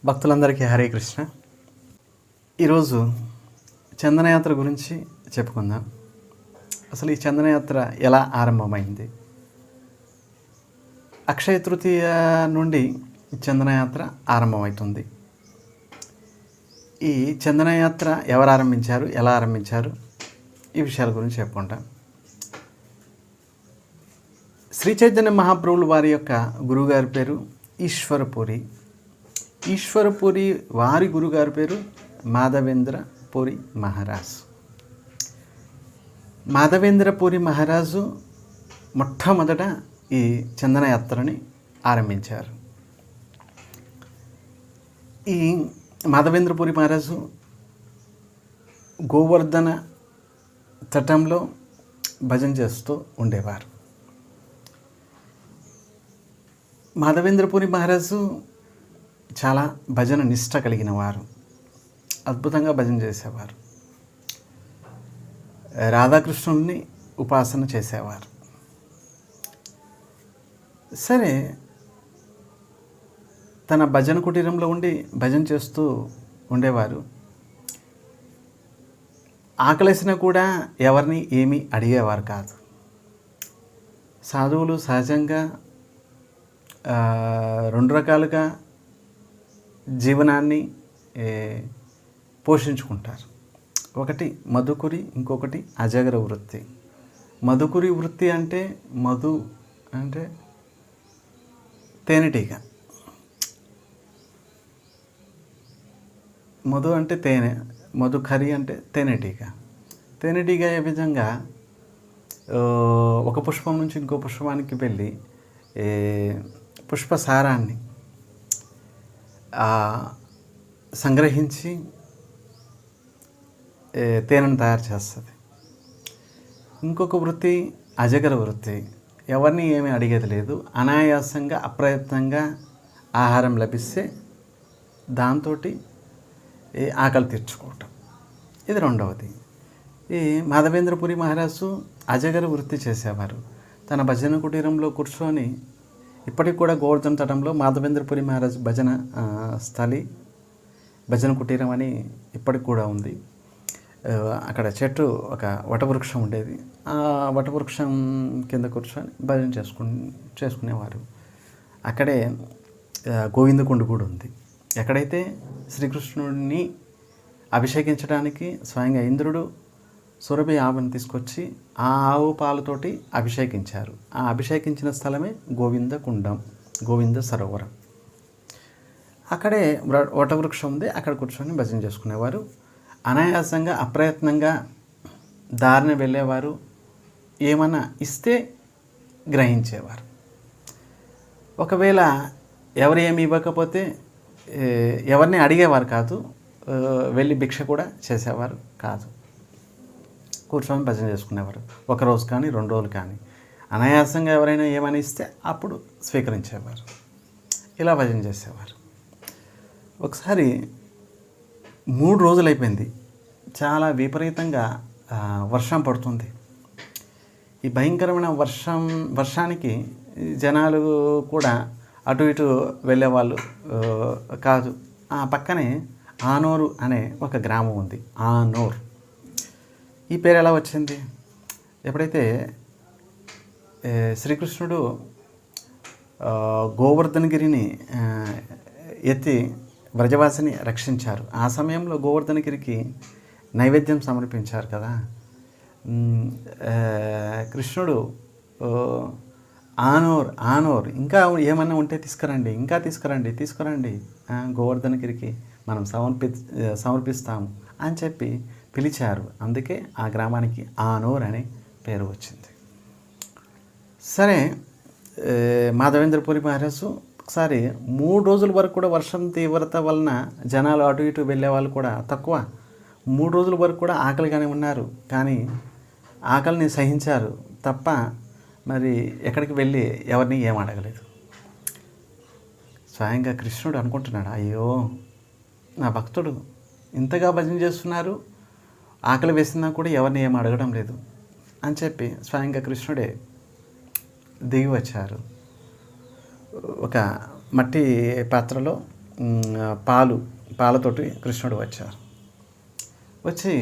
భక్తులందరికీ హరే కృష్ణ. ఈరోజు చందనయాత్ర గురించి చెప్పుకుందాం. అసలు ఈ చందనయాత్ర ఎలా ఆరంభమైంది? అక్షయ తృతీయ నుండి చందనయాత్ర ఆరంభమవుతుంది. ఈ చందనయాత్ర ఎవరు ఆరంభించారు, ఎలా ఆరంభించారు, ఈ విషయాల గురించి చెప్పుకుంటాం. శ్రీ చైతన్య మహాప్రభులు వారి యొక్క గురువుగారి పేరు ఈశ్వరపురి. ఈశ్వరపురి వారి గురుగారి పేరు మాధవేంద్రపురి మహారాజ్. మాధవేంద్రపురి మహారాజు మొట్టమొదట ఈ చందనయాత్రని ఆరంభించారు. ఈ మాధవేంద్రపురి మహారాజు గోవర్ధన తటంలో భజన చేస్తూ ఉండేవారు. మాధవేంద్రపురి మహారాజు చాలా భజన నిష్ట కలిగిన వారు. అద్భుతంగా భజన చేసేవారు. రాధాకృష్ణుల్ని ఉపాసన చేసేవారు. సరే, తన భజన కుటీరంలో ఉండి భజన చేస్తూ ఉండేవారు. ఆకలేసినా కూడా ఎవరిని ఏమీ అడిగేవారు కాదు. సాధువులు సహజంగా రెండు రకాలుగా జీవనాన్ని పోషించుకుంటారు. ఒకటి మధుకురి, ఇంకొకటి అజగర వృత్తి. మధుకురి వృత్తి అంటే మధు అంటే తేనెటీగ, మధు అంటే తేనె, మధుకరి అంటే తేనెటీగ. తేనెటీగ ఏ విధంగా ఒక పుష్పం నుంచి ఇంకో పుష్పానికి వెళ్ళి పుష్పసారాన్ని సంగ్రహించి తేనెను తయారు చేస్తుంది. ఇంకొక వృత్తి అజగర వృత్తి. ఎవరిని ఏమీ అడిగేది లేదు. అనాయాసంగా అప్రయత్నంగా ఆహారం లభిస్తే దాంతో ఆకలి తీర్చుకోవటం. ఇది రెండవది. ఈ మాధవేంద్రపురి మహారాజు అజగర వృత్తి చేసేవారు. తన భజన కుటీరంలో కూర్చొని, ఇప్పటికి కూడా గోవర్ధన తటంలో మాధవేంద్రపురి మహారాజ్ భజన స్థలి, భజన కుటీరం అని ఇప్పటికి కూడా ఉంది. అక్కడ చెట్టు ఒక వటవృక్షం ఉండేది. ఆ వటవృక్షం కింద కూర్చొని భజన చేసుకునేవారు. అక్కడే గోవిందకుండు కూడా ఉంది. ఎక్కడైతే శ్రీకృష్ణుడిని అభిషేకించడానికి స్వయంగా ఇంద్రుడు సురభి ఆవుని తీసుకొచ్చి ఆ ఆవు పాలతోటి అభిషేకించారు. ఆ అభిషేకించిన స్థలమే గోవింద కుండం, గోవింద సరోవరం. అక్కడే వటవృక్షం ఉంది. అక్కడ కూర్చొని భజన చేసుకునేవారు. అనాయాసంగా అప్రయత్నంగా దారిని వెళ్ళేవారు. ఏమన్నా ఇస్తే గ్రహించేవారు. ఒకవేళ ఎవరు ఏమి ఇవ్వకపోతే ఎవరిని అడిగేవారు కాదు. వెళ్ళి భిక్ష కూడా చేసేవారు కాదు. కూర్చొని భజన చేసుకునేవారు. ఒకరోజు కానీ 2 రోజులు కానీ. అనాయాసంగా ఎవరైనా ఏమని ఇస్తే అప్పుడు స్వీకరించేవారు. ఇలా భజన చేసేవారు. ఒకసారి 3 రోజులు అయిపోయింది. చాలా విపరీతంగా వర్షం పడుతుంది. ఈ భయంకరమైన వర్షానికి జనాలు కూడా అటు ఇటు వెళ్ళేవాళ్ళు కాదు. ఆ పక్కనే ఆనూరు అనే ఒక గ్రామం ఉంది. ఆనూర్. ఈ పేరు ఎలా వచ్చింది? ఎప్పుడైతే శ్రీకృష్ణుడు గోవర్ధనగిరిని ఎత్తి వ్రజవాసిని రక్షించారు. ఆ సమయంలో గోవర్ధనగిరికి నైవేద్యం సమర్పించారు కదా. కృష్ణుడు ఆనోర్ ఇంకా ఏమన్నా ఉంటే తీసుకురండి గోవర్ధనగిరికి మనం సమర్పిస్తాము అని చెప్పి పిలిచారు. అందుకే ఆ గ్రామానికి ఆనూర్ అనే పేరు వచ్చింది. సరే, మాధవేంద్రపురి మహారాజు ఒకసారి 3 రోజుల వరకు కూడా వర్షం తీవ్రత వలన జనాలు అటు ఇటు వెళ్ళే వాళ్ళు కూడా తక్కువ. 3 రోజుల వరకు కూడా ఆకలిగానే ఉన్నారు. కానీ ఆకలిని సహించారు తప్ప మరి ఎక్కడికి వెళ్ళి ఎవరిని ఏం అడగలేదు. స్వయంగా కృష్ణుడు అనుకుంటున్నాడు, అయ్యో నా భక్తుడు ఇంతగా భజన చేస్తున్నారు, ఆకలి వేసినా కూడా ఎవరిని ఏం అడగడం లేదు అని చెప్పి స్వయంగా కృష్ణుడే దిగి వచ్చారు. ఒక మట్టి పాత్రలో పాలతోటి కృష్ణుడు వచ్చారు. వచ్చి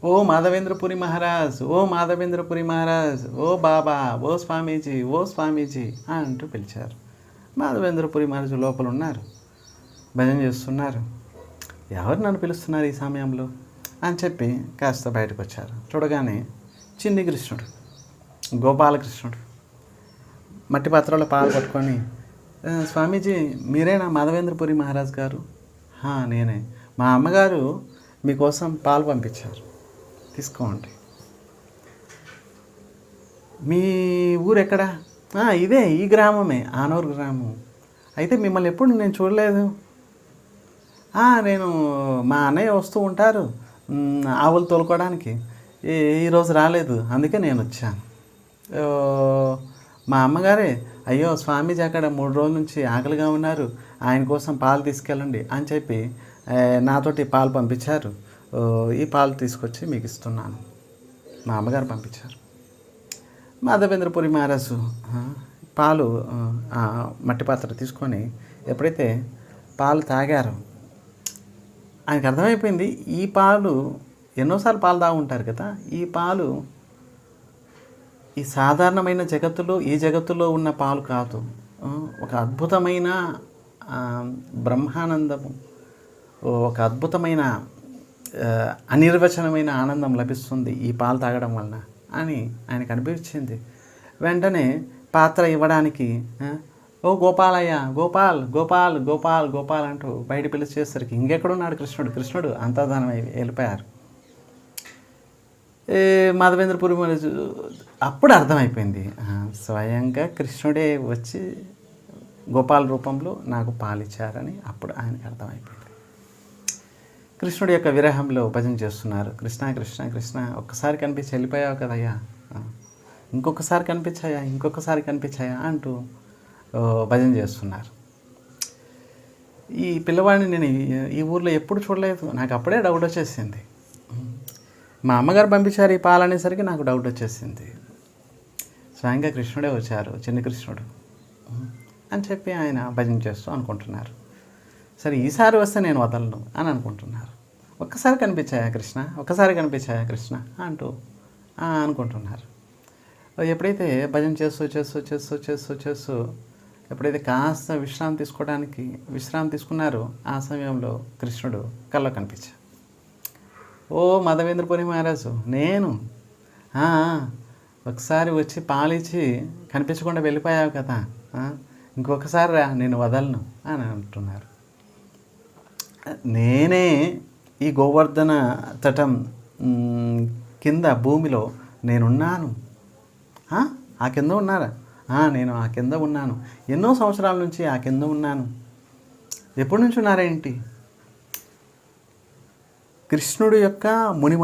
ఓ మాధవేంద్రపురి మహారాజ్, ఓ మాధవేంద్రపురి మహారాజ్, ఓ బాబా, ఓ స్వామీజీ, ఓ స్వామీజీ అంటూ పిలిచారు. మాధవేంద్రపురి మహారాజు లోపల ఉన్నారు, భజన చేస్తున్నారు. ఎవరు నన్ను పిలుస్తున్నారు ఈ సమయంలో అని చెప్పి కాస్త బయటకు వచ్చారు. చూడగానే చిన్ని కృష్ణుడు, గోపాలకృష్ణుడు మట్టి పాత్రలో పాలు పట్టుకొని, స్వామీజీ మీరేనా మాధవేంద్రపురి మహారాజ్ గారు? నేనే. మా అమ్మగారు మీకోసం పాలు పంపించారు, తీసుకోండి. మీ ఊరు ఎక్కడా? ఇదే, ఈ గ్రామమే, ఆనూరు గ్రామం. అయితే మిమ్మల్ని ఎప్పుడు నేను చూడలేదు. నేను మా అన్నయ్య వస్తూ ఉంటారు ఆవులు తోలుకోవడానికి, ఈరోజు రాలేదు, అందుకే నేను వచ్చాను. మా అమ్మగారే, అయ్యో స్వామీజీ అక్కడ 3 రోజుల నుంచి ఆకలిగా ఉన్నారు, ఆయన కోసం పాలు తీసుకెళ్ళండి అని చెప్పి నాతోటి పాలు పంపించారు. ఈ పాలు తీసుకొచ్చి మీకు ఇస్తున్నాను. మా అమ్మగారు పంపించారు. మాధవేంద్రపురి మహారాజు పాలు మట్టి పాత్ర తీసుకొని ఎప్పుడైతే పాలు తాగారో ఆయనకు అర్థమైపోయింది, ఈ పాలు ఎన్నోసార్లు పాలు తాగుంటారు కదా, ఈ పాలు ఈ సాధారణమైన ఈ జగత్తులో ఉన్న పాలు కాదు, ఒక అద్భుతమైన బ్రహ్మానందము, ఒక అద్భుతమైన అనిర్వచనమైన ఆనందం లభిస్తుంది ఈ పాలు తాగడం వలన అని ఆయనకు అనిపించింది. వెంటనే పాత్ర ఇవ్వడానికి, ఓ గోపాలయ్య, గోపాల్ గోపాల్ గోపాల్ గోపాల్ అంటూ బయట పిలిచేసరికి ఇంకెక్కడున్నాడు కృష్ణుడు అంతర్ధానమై వెళ్ళిపోయారు. మాధవేంద్రపురి మహారాజు అప్పుడు అర్థమైపోయింది, స్వయంగా కృష్ణుడే వచ్చి గోపాల రూపంలో నాకు పాలిచ్చారని అప్పుడు ఆయనకు అర్థమైపోయింది. కృష్ణుడి యొక్క విరహంలో భజన చేస్తున్నారు. కృష్ణ కృష్ణ కృష్ణ, ఒక్కసారి కనిపించి వెళ్ళిపోయావు కదయ్యా, ఇంకొకసారి కనిపించాయా అంటూ భజన చేస్తున్నారు. ఈ పిల్లవాడిని నేను ఈ ఊర్లో ఎప్పుడు చూడలేదు, నాకు అప్పుడే డౌట్ వచ్చేసింది. మా అమ్మగారు పంపించారు ఈ పాలు అనేసరికి నాకు డౌట్ వచ్చేసింది, స్వయంగా కృష్ణుడే వచ్చారు, చిన్న కృష్ణుడు అని చెప్పి ఆయన భజన చేస్తూ అనుకుంటున్నారు. సరే ఈసారి వస్తే నేను వదలను అని అనుకుంటున్నారు. ఒక్కసారి కనిపించాయా కృష్ణ అంటూ అనుకుంటున్నారు. ఎప్పుడైతే భజన చేస్తూ ఎప్పుడైతే కాస్త విశ్రాంతి తీసుకున్నారో ఆ సమయంలో కృష్ణుడు కల్లో కనిపించారు. ఓ మాధవేంద్రపురి మహారాజు, నేను ఒకసారి వచ్చి పాలిచ్చి కనిపించకుండా వెళ్ళిపోయావు కదా, ఇంకొకసారి రా, నేను వదలను అని అంటున్నారు. నేనే ఈ గోవర్ధన తటం కింద భూమిలో నేనున్నాను. ఆ కింద ఉన్నారా? నేను ఆ కింద ఉన్నాను, ఎన్నో సంవత్సరాల నుంచి ఆ కింద ఉన్నాను. ఎప్పటి నుంచి ఉన్నారేంటి? కృష్ణుడు యొక్క ముని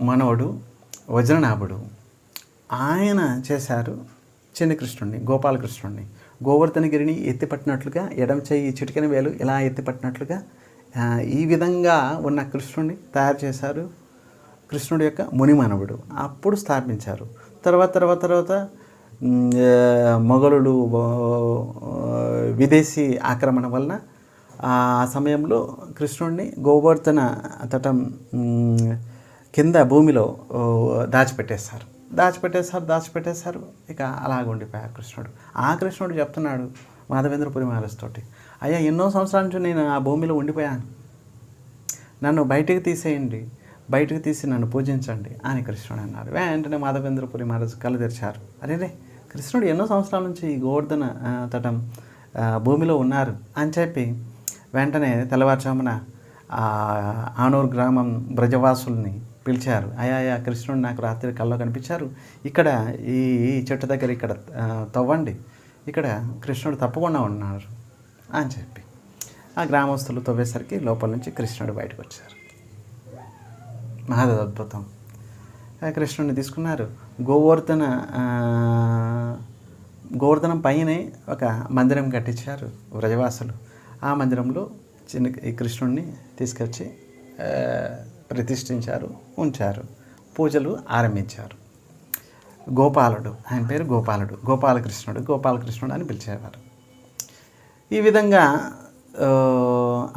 మనవడు వజ్రనాభుడు, ఆయన చేశారు చిన్న కృష్ణుడిని, గోపాలకృష్ణుడిని. గోవర్ధనగిరిని ఎత్తిపట్టినట్లుగా ఎడమ చెయ్యి చిటికెన వేలు ఇలా ఎత్తిపట్టినట్లుగా ఈ విధంగా ఉన్న కృష్ణుడిని తయారు చేశారు కృష్ణుడి యొక్క ముని మనవడు. అప్పుడు స్థాపించారు. తర్వాత మొఘలులు విదేశీ ఆక్రమణ వలన ఆ సమయంలో కృష్ణుడిని గోవర్ధన తటం కింద భూమిలో దాచిపెట్టేశారు. ఇక అలాగ ఉండిపోయారు కృష్ణుడు. ఆ కృష్ణుడు చెప్తున్నాడు మాధవేంద్రపురి మహారాజుతోటి, అయ్యా ఎన్నో సంవత్సరాల నుంచి నేను ఆ భూమిలో ఉండిపోయాను, నన్ను బయటికి తీసి నన్ను పూజించండి అని కృష్ణుడు అన్నారు. వెంటనే మాధవేంద్రపురి మహారాజు కళ్ళు తెరిచారు. అరే కృష్ణుడు ఎన్నో సంవత్సరాల నుంచి ఈ గోవర్ధన తటం భూమిలో ఉన్నారు అని చెప్పి వెంటనే తెల్లవారుజామున ఆనూరు గ్రామం బ్రజవాసుల్ని పిలిచారు. అయ్యా కృష్ణుడు నాకు రాత్రి కల్లో కనిపించారు, ఇక్కడ ఈ చెట్టు దగ్గర ఇక్కడ తవ్వండి, ఇక్కడ కృష్ణుడు తప్పకుండా ఉన్నారు అని చెప్పి ఆ గ్రామస్తులు తవ్వేసరికి లోపల నుంచి కృష్ణుడు బయటకు వచ్చారు. మహాద్భుతం. కృష్ణుడిని తీసుకున్నారు. గోవర్ధనం పైనే ఒక మందిరం కట్టించారు వ్రజవాసులు. ఆ మందిరంలో ఈ కృష్ణుడిని తీసుకొచ్చి ప్రతిష్ఠించారు, ఉంచారు, పూజలు ఆరంభించారు. ఆయన పేరు గోపాలకృష్ణుడు అని పిలిచేవారు. ఈ విధంగా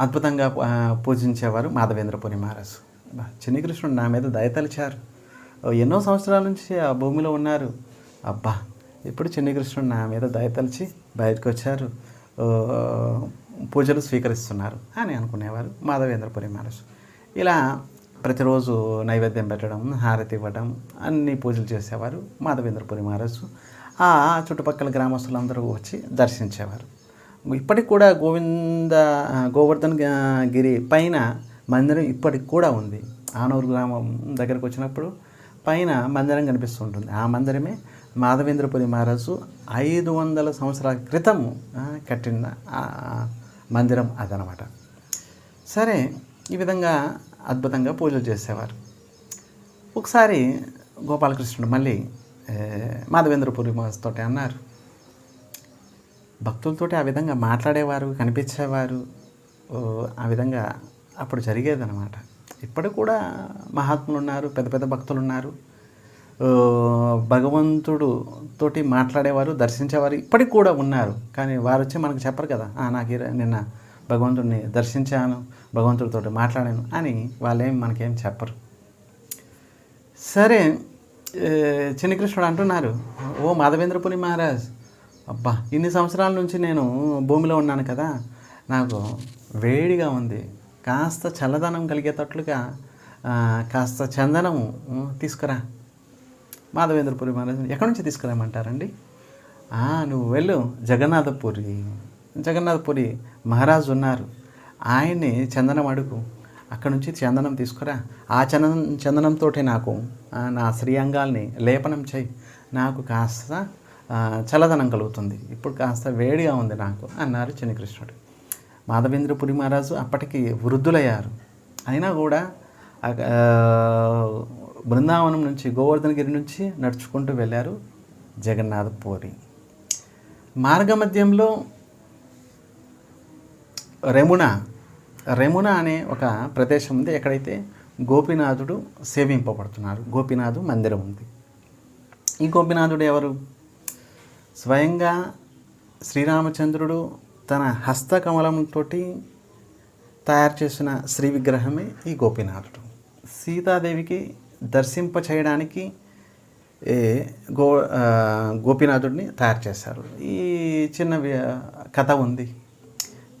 అద్భుతంగా పూజించేవారు మాధవేంద్రపురి మహారాజు. చిన్ని కృష్ణుడు నా మీద దయతలిచారు, ఎన్నో సంవత్సరాల నుంచి ఆ భూమిలో ఉన్నారు, అబ్బా ఇప్పుడు చిన్ని కృష్ణుడు నా మీద దయతలిచి బయటకు వచ్చారు, పూజలు స్వీకరిస్తున్నారు అని అనుకునేవారు మాధవేంద్రపురి మహారాజు. ఇలా ప్రతిరోజు నైవేద్యం పెట్టడం, హారతి ఇవ్వడం, అన్ని పూజలు చేసేవారు మాధవేంద్రపురి మహారాజు. ఆ చుట్టుపక్కల గ్రామస్తులందరూ వచ్చి దర్శించేవారు. ఇప్పటికి కూడా గోవర్ధన్ గిరి పైన మందిరం ఇప్పటికి కూడా ఉంది. ఆనూరు గ్రామం దగ్గరకు వచ్చినప్పుడు పైన మందిరం కనిపిస్తుంటుంది. ఆ మందిరమే మాధవేంద్రపురి మహారాజు 500 సంవత్సరాల క్రితం కట్టిన మందిరం అదనమాట. సరే, ఈ విధంగా అద్భుతంగా పూజలు చేసేవారు. ఒకసారి గోపాలకృష్ణుడు మళ్ళీ మాధవేంద్రపురి మహారాజుతో అన్నారు, భక్తులతోటి ఆ విధంగా మాట్లాడేవారు, కనిపించేవారు, ఆ విధంగా అప్పుడు జరిగేదన్నమాట. ఇప్పుడు కూడా మహాత్ములు ఉన్నారు, పెద్ద పెద్ద భక్తులు ఉన్నారు, భగవంతుడు తోటి మాట్లాడేవారు, దర్శించేవారు ఇప్పటికి కూడా ఉన్నారు. కానీ వారు వచ్చి మనకు చెప్పరు కదా, నాకు నిన్న భగవంతుడిని దర్శించాను, భగవంతుడితో మాట్లాడాను అని వాళ్ళేం మనకేం చెప్పరు. సరే, చిన్ని కృష్ణుడు అంటున్నారు, ఓ మాధవేంద్రపురి మహారాజ్, అబ్బా ఇన్ని సంవత్సరాల నుంచి నేను భూమిలో ఉన్నాను కదా, నాకు వేడిగా ఉంది, కాస్త చల్లదనం కలిగేటట్లుగా కాస్త చందనము తీసుకురా. మాధవేంద్రపురి మహారాజ్, ఎక్కడి నుంచి తీసుకురామంటారండి? నువ్వు వెళ్ళు, జగన్నాథపురి మహారాజు ఉన్నారు, ఆయన్ని చందనం అడుగు, అక్కడ నుంచి చందనం తీసుకురా. ఆ చందనంతో నాకు నా శ్రీయంగాల్ని లేపనం చేయి, నాకు కాస్త చల్లదనం కలుగుతుంది, ఇప్పుడు కాస్త వేడిగా ఉంది నాకు అన్నారు చిన్ని కృష్ణుడు. మాధవేంద్రపురి మహారాజు అప్పటికి వృద్ధులయ్యారు. అయినా కూడా బృందావనం నుంచి, గోవర్ధనగిరి నుంచి నడుచుకుంటూ వెళ్ళారు జగన్నాథపురి. మార్గమధ్యంలో రెమున అనే ఒక ప్రదేశం ఉంది, ఎక్కడైతే గోపీనాథుడు సేవింపబడుతున్నారు. గోపీనాథు మందిరం ఉంది. ఈ గోపీనాథుడు ఎవరు? స్వయంగా శ్రీరామచంద్రుడు తన హస్తకమలంతో తయారు చేసిన శ్రీ విగ్రహమే ఈ గోపీనాథుడు. సీతాదేవికి దర్శింప చేయడానికి గోపీనాథుడిని తయారు చేశారు. ఈ చిన్న కథ ఉంది.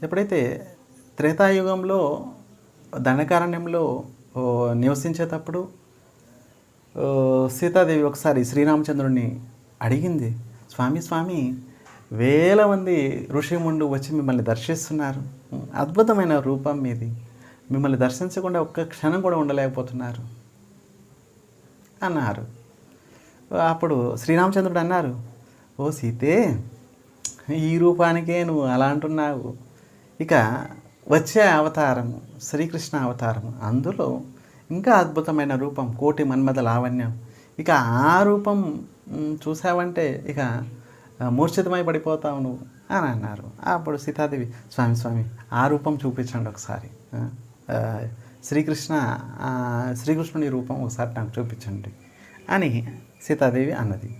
ఎప్పుడైతే త్రేతాయుగంలో దండకారణ్యంలో నివసించేటప్పుడు సీతాదేవి ఒకసారి శ్రీరామచంద్రుడిని అడిగింది, స్వామి వేల మంది ఋషిముండు వచ్చి మిమ్మల్ని దర్శిస్తున్నారు, అద్భుతమైన రూపం మీది, మిమ్మల్ని దర్శించకుండా ఒక్క క్షణం కూడా ఉండలేకపోతున్నారు అన్నారు. అప్పుడు శ్రీరామచంద్రుడు అన్నారు, ఓ సీతే, ఈ రూపానికే నువ్వు అలా అంటున్నావు, ఇక వచ్చే అవతారము శ్రీకృష్ణ అవతారము, అందులో ఇంకా అద్భుతమైన రూపం, కోటి మన్మథ లావణ్యం, ఇక ఆ రూపం చూసావంటే ఇక మూర్ఛితమై పడిపోతావు నువ్వు అని అన్నారు. అప్పుడు సీతాదేవి, స్వామి ఆ రూపం చూపించండి ఒకసారి, శ్రీకృష్ణుని రూపం ఒకసారి నాకు చూపించండి అని సీతాదేవి అన్నది.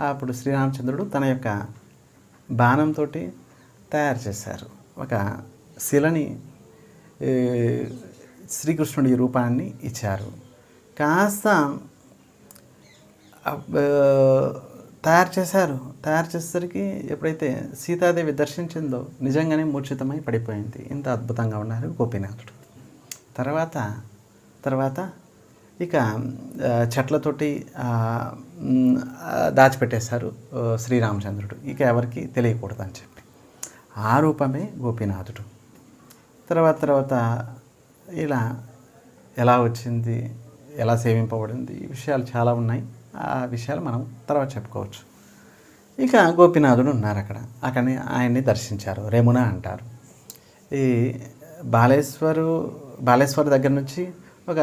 అప్పుడు శ్రీరామచంద్రుడు తన యొక్క బాణంతో తయారు చేశారు ఒక శిలని, శ్రీకృష్ణుడి రూపాన్ని ఇచ్చారు. కాస్త తయారు చేసేసరికి ఎప్పుడైతే సీతాదేవి దర్శించిందో నిజంగానే మూర్ఛితమై పడిపోయింది. ఇంత అద్భుతంగా ఉన్నారు గోపీనాథుడు. తర్వాత ఇక చెట్లతోటి దాచిపెట్టేశారు శ్రీరామచంద్రుడు, ఇక ఎవరికి తెలియకూడదని చెప్పి. ఆ రూపమే గోపీనాథుడు. తర్వాత ఇలా ఎలా వచ్చింది, ఎలా సేవింపబడింది, ఈ విషయాలు చాలా ఉన్నాయి. ఆ విషయాలు మనం తర్వాత చెప్పుకోవచ్చు. ఇక గోపీనాథుడు ఉన్నారు అక్కడనే ఆయన్ని దర్శించారు. రెమున అంటారు. ఈ బాలేశ్వర్ దగ్గర నుంచి ఒక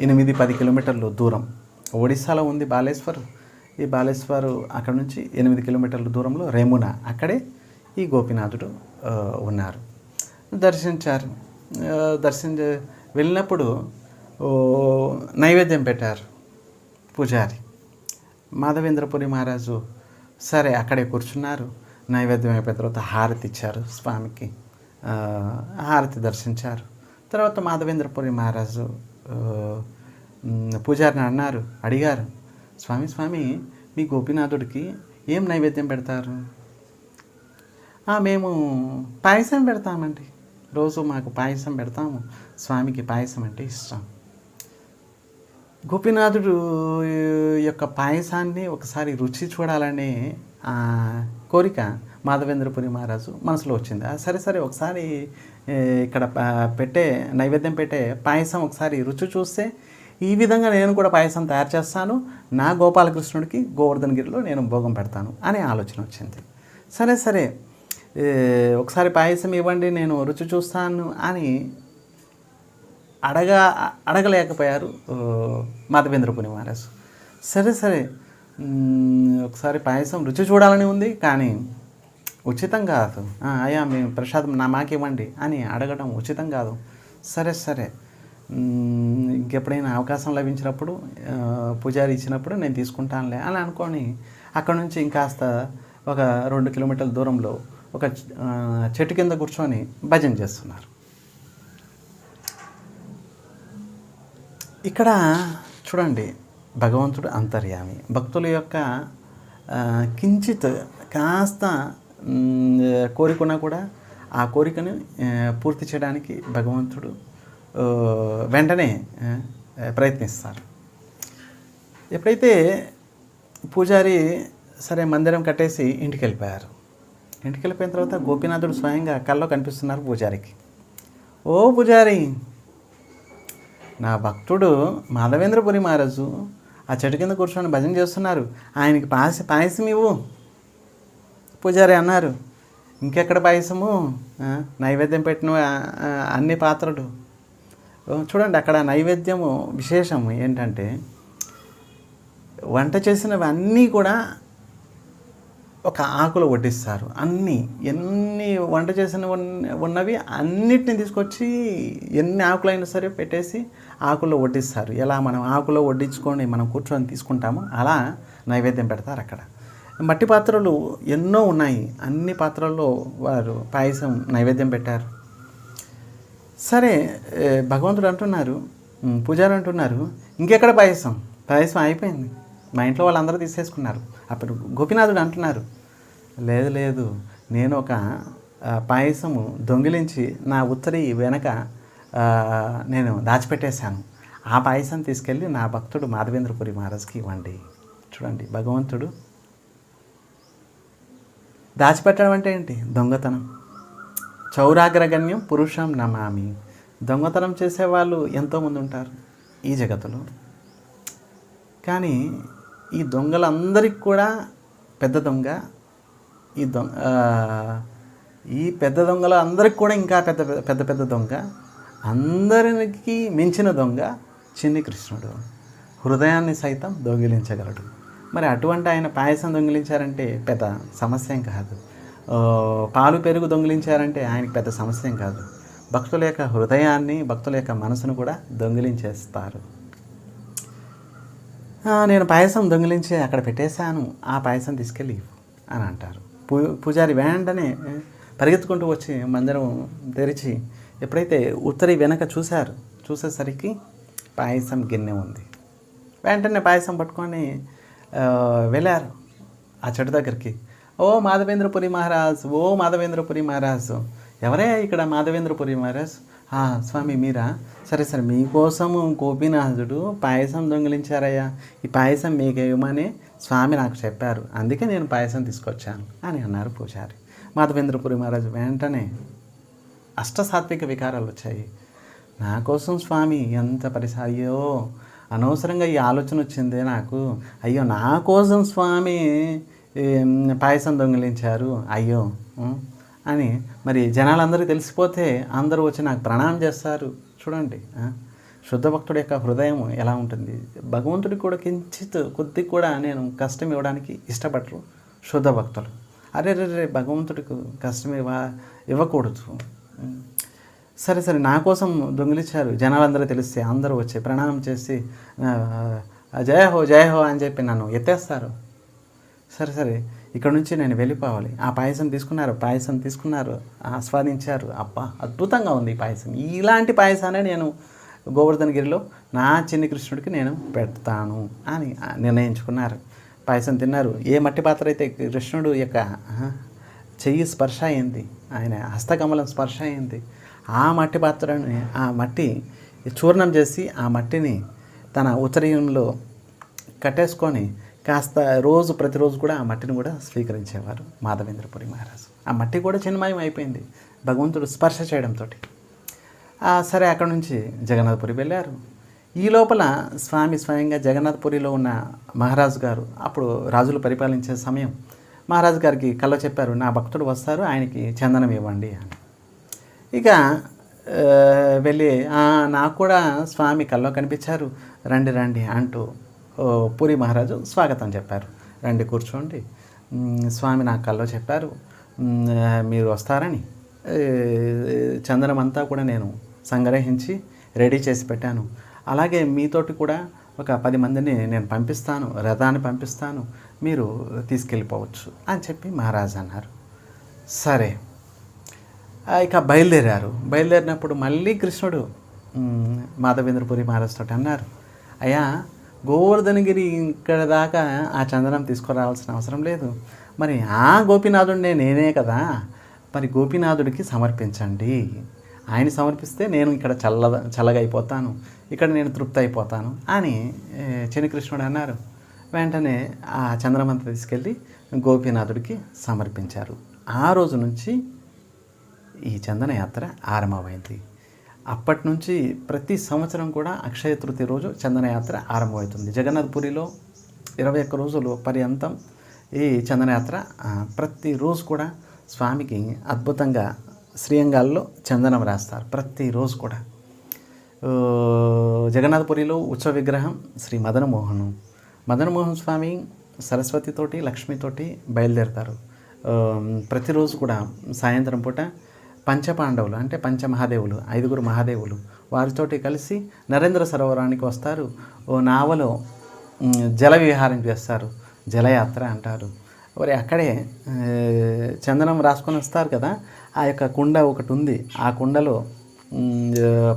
8-10 కిలోమీటర్లు దూరం, ఒడిస్సాలో ఉంది బాలేశ్వర్. ఈ బాలేశ్వర్ అక్కడ నుంచి 8 కిలోమీటర్ల దూరంలో రెమున, అక్కడే ఈ గోపీనాథుడు ఉన్నారు. వెళ్ళినప్పుడు నైవేద్యం పెట్టారు పూజారి. మాధవేంద్రపురి మహారాజు సరే అక్కడే కూర్చున్నారు. నైవేద్యం అయిపోయిన తర్వాత హారతి ఇచ్చారు స్వామికి. ఆ, హారతి దర్శించారు. తర్వాత మాధవేంద్రపురి మహారాజు పూజారిని అడిగారు, స్వామి స్వామి మీ గోపీనాథుడికి ఏం నైవేద్యం పెడతారు? మేము పాయసం పెడతామండి, రోజు మాకు పాయసం పెడతాము, స్వామికి పాయసం అంటే ఇష్టం. గోపీనాథుడు యొక్క పాయసాన్ని ఒకసారి రుచి చూడాలనే కోరిక మాధవేంద్రపురి మహారాజు మనసులో వచ్చింది. సరే సరే ఒకసారి ఇక్కడ నైవేద్యం పెట్టే పాయసం ఒకసారి రుచి చూస్తే ఈ విధంగా నేను కూడా పాయసం తయారు చేస్తాను, నా గోపాలకృష్ణుడికి గోవర్ధనగిరిలో నేను భోగం పెడతాను అనే ఆలోచన వచ్చింది. సరే సరే ఒకసారి పాయసం ఇవ్వండి, నేను రుచి చూస్తాను అని అడగలేకపోయారు మాధవేంద్రపురి మహారాజు. సరే సరే ఒకసారి పాయసం రుచి చూడాలని ఉంది, కానీ ఉచితం కాదు. అయ్యా మేము ప్రసాదం మాకు ఇవ్వండి అని అడగడం ఉచితం కాదు. సరే సరే ఇంకెప్పుడైనా అవకాశం లభించినప్పుడు పూజారి ఇచ్చినప్పుడు నేను తీసుకుంటానులే అని అనుకొని అక్కడ నుంచి ఇంకాస్త ఒక 2 కిలోమీటర్ల దూరంలో ఒక చెట్టు కింద కూర్చొని భజన చేస్తున్నారు. ఇక్కడ చూడండి, భగవంతుడు అంతర్యామి. భక్తుల యొక్క కించిత్ కాస్త కోరికన్నా కూడా ఆ కోరికను పూర్తి చేయడానికి భగవంతుడు వెంటనే ప్రయత్నిస్తారు. ఎప్పుడైతే పూజారి సరే మందిరం కట్టేసి ఇంటికి వెళ్ళిపోయిన తర్వాత గోపీనాథుడు స్వయంగా కల్లో కనిపిస్తున్నారు పూజారికి. ఓ పూజారి, నా భక్తుడు మాధవేంద్రపురి మహారాజు ఆ చెట్టు కింద కూర్చొని భజన చేస్తున్నారు, ఆయనకి పాయసం ఇవ్వు. పూజారి అన్నారు, ఇంకెక్కడ పాయసము, నైవేద్యం పెట్టిన అన్ని పాత్రలు. చూడండి, అక్కడ నైవేద్యము విశేషం ఏంటంటే వంట చేసినవి అన్నీ కూడా ఒక ఆకులో వడ్డిస్తారు. ఎన్ని వంట చేసిన ఉన్నవి అన్నిటిని తీసుకొచ్చి ఎన్ని ఆకులైనా సరే పెట్టేసి ఆకుల్లో వడ్డిస్తారు. ఎలా మనం ఆకులో వడ్డించుకొని మనం కూర్చొని తీసుకుంటామో అలా నైవేద్యం పెడతారు. అక్కడ మట్టి పాత్రలు ఎన్నో ఉన్నాయి, అన్ని పాత్రల్లో వారు పాయసం నైవేద్యం పెట్టారు. సరే భగవంతుడు అంటున్నారు, పూజారి అంటున్నారు, ఇంకెక్కడ పాయసం అయిపోయింది, మా ఇంట్లో వాళ్ళందరూ తీసేసుకున్నారు. అప్పుడు గోపీనాథుడు అంటున్నారు, లేదు నేను ఒక పాయసము దొంగిలించి నా ఉత్తరి వెనక నేను దాచిపెట్టేశాను, ఆ పాయసం తీసుకెళ్ళి నా భక్తుడు మాధవేంద్రపురి మహారాజ్కి ఇవ్వండి. చూడండి, భగవంతుడు దాచిపెట్టడం అంటే ఏంటి? దొంగతనం. చౌరాగ్రగణ్యం పురుషం నమామి. దొంగతనం చేసేవాళ్ళు ఎంతోమంది ఉంటారు ఈ జగత్తులో. కానీ ఈ దొంగలందరికీ కూడా పెద్ద దొంగ, ఈ పెద్ద దొంగలు అందరికి కూడా ఇంకా పెద్ద దొంగ, అందరికి మించిన దొంగ చిన్ని కృష్ణుడు. హృదయాన్ని సైతం దొంగిలించగలడు. మరి అటువంటి ఆయన పాయసం దొంగిలించారంటే పెద్ద సమస్య కాదు, పాలు పెరుగు దొంగిలించారంటే ఆయనకి పెద్ద సమస్య కాదు. భక్తుల యొక్క హృదయాన్ని, భక్తుల యొక్క మనసును కూడా దొంగిలించేస్తారు. నేను పాయసం దొంగిలించి అక్కడ పెట్టేశాను, ఆ పాయసం తీసుకెళ్ళి అని అంటారు. పూజారి వెంటనే పరిగెత్తుకుంటూ వచ్చి మందిరం తెరిచి ఎప్పుడైతే ఉత్తరి వెనక చూసేసరికి పాయసం గిన్నె ఉంది. వెంటనే పాయసం పట్టుకొని వెళ్ళారు ఆ చెట్టు దగ్గరికి. ఓ మాధవేంద్రపురి మహారాజ్, ఎవరే ఇక్కడ మాధవేంద్రపురి మహారాజ్? స్వామి మీరా? సరే మీకోసము గోపీనాథుడు పాయసం దొంగిలించారయ్యా, ఈ పాయసం మీకు ఇవ్వమని స్వామి నాకు చెప్పారు, అందుకే నేను పాయసం తీసుకొచ్చాను అని అన్నారు పూజారి. మాధవేంద్రపురి మహారాజు వెంటనే అష్టసాత్విక వికారాలు వచ్చాయి. నా కోసం స్వామి ఎంత అయ్యో అనవసరంగా ఈ ఆలోచన వచ్చిందే నాకు, అయ్యో నా కోసం స్వామి పాయసం దొంగిలించారు అయ్యో అని మరి జనాలందరికీ తెలిసిపోతే అందరూ వచ్చి నాకు ప్రణామం చేస్తారు. చూడండి, శుద్ధ భక్తుడి యొక్క హృదయం ఎలా ఉంటుంది. భగవంతుడికి కూడా కించిత్ కొద్ది కూడా నేను కష్టం ఇవ్వడానికి ఇష్టపడరు శుద్ధ భక్తులు. అరే భగవంతుడికి కష్టం ఇవ్వకూడదు. సరే నా కోసం దొంగిలించారు, జనాలందరూ తెలిస్తే అందరూ వచ్చి ప్రణామం చేసి జయ హో అని చెప్పి నన్ను ఎత్తేస్తారు. సరే ఇక్కడ నుంచి నేను వెళ్ళిపోవాలి. ఆ పాయసం తీసుకున్నారు, ఆస్వాదించారు. అబ్బా అద్భుతంగా ఉంది ఈ పాయసం, ఇలాంటి పాయసాన్ని నేను గోవర్ధనగిరిలో నా చిన్ని కృష్ణుడికి నేను పెడతాను అని నిర్ణయించుకున్నారు. పాయసం తిన్నారు. ఏ మట్టి పాత్ర అయితే కృష్ణుడు యొక్క చెయ్యి స్పర్శ అయింది, ఆయన హస్తకమలం స్పర్శ అయింది, ఆ మట్టి పాత్రని, ఆ మట్టి చూర్ణం చేసి ఆ మట్టిని తన ఉత్తరీయంలో కట్టేసుకొని కాస్త ప్రతిరోజు కూడా ఆ మట్టిని కూడా స్వీకరించేవారు మాధవేంద్రపురి మహారాజు. ఆ మట్టి కూడా చిన్మయం అయిపోయింది భగవంతుడు స్పర్శ చేయడంతో. సరే, అక్కడ నుంచి జగన్నాథపురి వెళ్ళారు. ఈ లోపల స్వామి స్వయంగా జగన్నాథపురిలో ఉన్న మహారాజు గారు, అప్పుడు రాజులు పరిపాలించే సమయం, మహారాజు గారికి కల్లో చెప్పారు, నా భక్తుడు వస్తారు, ఆయనకి చందనం ఇవ్వండి అని. ఇక వెళ్ళి నాకు కూడా స్వామి కల్లో కనిపించారు, రండి రండి అంటూ పూరి మహారాజు స్వాగతం చెప్పారు. రండి కూర్చోండి, స్వామి నాకు కల్లో చెప్పారు మీరు వస్తారని. చందనం అంతా కూడా నేను సంగ్రహించి రెడీ చేసి పెట్టాను. అలాగే మీతోటి కూడా ఒక 10 మందిని నేను పంపిస్తాను, రథాన్ని పంపిస్తాను, మీరు తీసుకెళ్ళిపోవచ్చు అని చెప్పి మహారాజు అన్నారు. సరే, ఇక బయలుదేరినప్పుడు మళ్ళీ కృష్ణుడు మాధవేంద్రపురి మహారాజుతో అన్నారు, అయ్యా గోవర్ధనగిరి ఇక్కడ దాకా ఆ చందనం తీసుకురావాల్సిన అవసరం లేదు, మరి ఆ గోపీనాథుడినే నేనే కదా, మరి గోపీనాథుడికి సమర్పించండి, ఆయన సమర్పిస్తే నేను ఇక్కడ చల్లగా అయిపోతాను, ఇక్కడ నేను తృప్తి అయిపోతాను అని చిన్ని కృష్ణుడు అన్నారు. వెంటనే ఆ చంద్రమంత తీసుకెళ్ళి గోపీనాథుడికి సమర్పించారు. ఆ రోజు నుంచి ఈ చందన యాత్ర ఆరంభమైంది. అప్పటి నుంచి ప్రతి సంవత్సరం కూడా అక్షయ తృతీయ రోజు చందన యాత్ర ఆరంభమవుతుంది. జగన్నాథపురిలో 21 రోజులు పర్యంతం ఈ చందనయాత్ర ప్రతిరోజు కూడా స్వామికి అద్భుతంగా శ్రీయంగాల్లో చందనం రాస్తారు. ప్రతిరోజు కూడా జగన్నాథపురిలో ఉత్సవ విగ్రహం శ్రీ మదనమోహన్ స్వామి సరస్వతితోటి లక్ష్మితోటి బయలుదేరుతారు. ప్రతిరోజు కూడా సాయంత్రం పూట పంచపాండవులు అంటే పంచమహాదేవులు 5 మహాదేవులు వారితోటి కలిసి నరేంద్ర సరోవరానికి వస్తారు. ఓ నావలో జల విహారం చేస్తారు, జలయాత్ర అంటారు. మరి అక్కడే చందనం రాసుకొని వస్తారు కదా, ఆ యొక్క కుండ ఒకటి ఉంది. ఆ కుండలో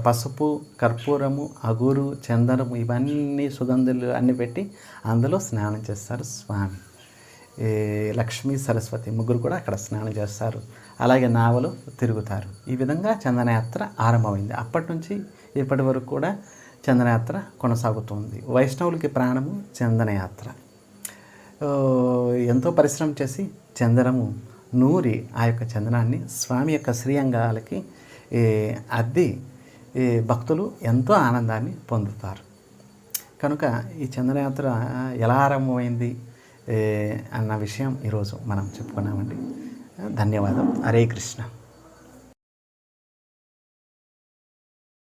పసుపు, కర్పూరము, అగురు, చందనము ఇవన్నీ సుగంధులు అన్నీ పెట్టి అందులో స్నానం చేస్తారు స్వామి. లక్ష్మీ సరస్వతి ముగ్గురు కూడా అక్కడ స్నానం చేస్తారు. అలాగే నావలు తిరుగుతారు. ఈ విధంగా చందనయాత్ర ఆరంభమైంది. అప్పటి నుంచి ఇప్పటి వరకు కూడా చందనయాత్ర కొనసాగుతుంది. వైష్ణవులకి ప్రాణము చందనయాత్ర. ఎంతో పరిశ్రమ చేసి చందనము నూరి ఆ యొక్క చందనాన్ని స్వామి యొక్క శ్రీయంగాలకి అద్ది భక్తులు ఎంతో ఆనందాన్ని పొందుతారు. కనుక ఈ చందనయాత్ర ఎలా ఆరంభమైంది అన్న విషయం ఈరోజు మనం చెప్పుకున్నామండి. ధన్యవాదం. హరే కృష్ణ.